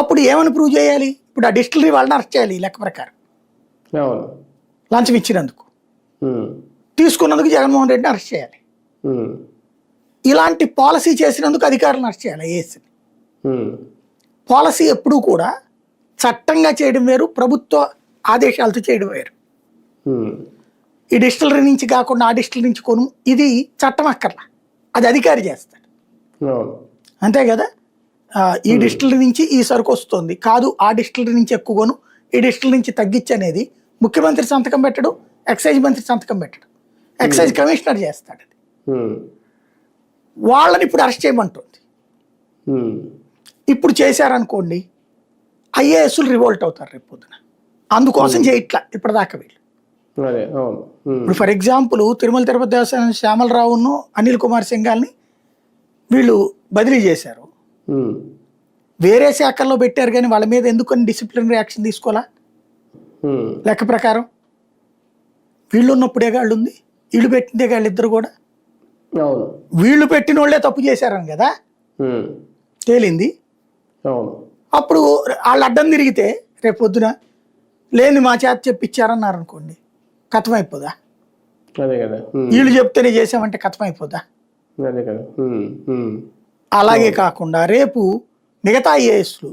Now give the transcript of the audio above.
అప్పుడు ఏమని ప్రూవ్ చేయాలి? ఇప్పుడు ఆ డిస్టిలరీ వాళ్ళని అరెస్ట్ చేయాలి ఈ లెక్క ప్రకారం. అవును. లంచం ఇచ్చినందుకు, ఉమ్. తీసుకున్నందుకు జగన్మోహన్ రెడ్డిని అరెస్ట్ చేయాలి. ఉమ్. ఇలాంటి పాలసీ చేసినందుకు అధికారులను అరెస్ట్ చేయాలి ఐఏఎస్ని. ఉమ్. పాలసీ ఎప్పుడూ కూడా చట్టంగా చేయడం వేరు, ప్రభుత్వ ఆదేశాలతో చేయడం వేరు. ఉమ్. ఈ డిస్టిలరీ నుంచి కాకుండా ఆ డిస్టిలరీ నుంచి కొను, ఇది చట్టం అక్కర్లా, అది అధికారి చేస్తాడు. అవును. అంతే కదా. ఈ డిస్టిలరీ నుంచి ఈ సరుకు వస్తుంది కాదు, ఆ డిస్టిలరీ నుంచి ఎక్కువ కొను, ఈ డిస్టిలరీ నుంచి తగ్గించి అనేది ముఖ్యమంత్రి సంతకం పెట్టడు, ఎక్సైజ్ మంత్రి సంతకం పెట్టడు, ఎక్సైజ్ కమిషనర్ చేస్తాడు. అది ఉమ్. వాళ్ళని ఇప్పుడు అరెస్ట్ చేయమంటుంది. ఉమ్. ఇప్పుడు చేశారనుకోండి, ఐఏఎస్లు రివోల్ట్ అవుతారు రేపు పొద్దున. అందుకోసం చేయట్లా ఇప్పటిదాకా వీళ్ళు. అదే. అవును. ఉమ్. ఇప్పుడు ఫర్ ఎగ్జాంపుల్ తిరుమల తిరుపతి దేవస్థానం శ్యామలరావును అనిల్ కుమార్ సింఘాల్ని వీళ్ళు బదిలీ చేశారు, ఉమ్. వేరే శాఖల్లో పెట్టారు, కానీ వాళ్ళ మీద ఎందుకని డిసిప్లినరీ యాక్షన్ తీసుకోవాలా? ఉమ్. లెక్క ప్రకారం వీళ్ళు ఉన్నప్పుడే గాళ్ళు ఉంది, వీళ్ళు పెట్టిందే గాళ్ళు ఇద్దరు కూడా. అవును. వీళ్ళు పెట్టిన వాళ్ళే తప్పు చేశారని కదా ఉమ్. తేలింది. అవును. అప్పుడు వాళ్ళు అడ్డం తిరిగితే రేపు పొద్దున లేని మా చేత చెప్పించారన్నారు అనుకోండి, కథమైపోదా? అదే కదా. ఉమ్. వీళ్ళు చెప్తేనే చేసామంటే కథమైపోదా? అదే కదా. ఉమ్. ఉమ్. అలాగే కాకుండా రేపు మిగతా ఐఏఎస్లు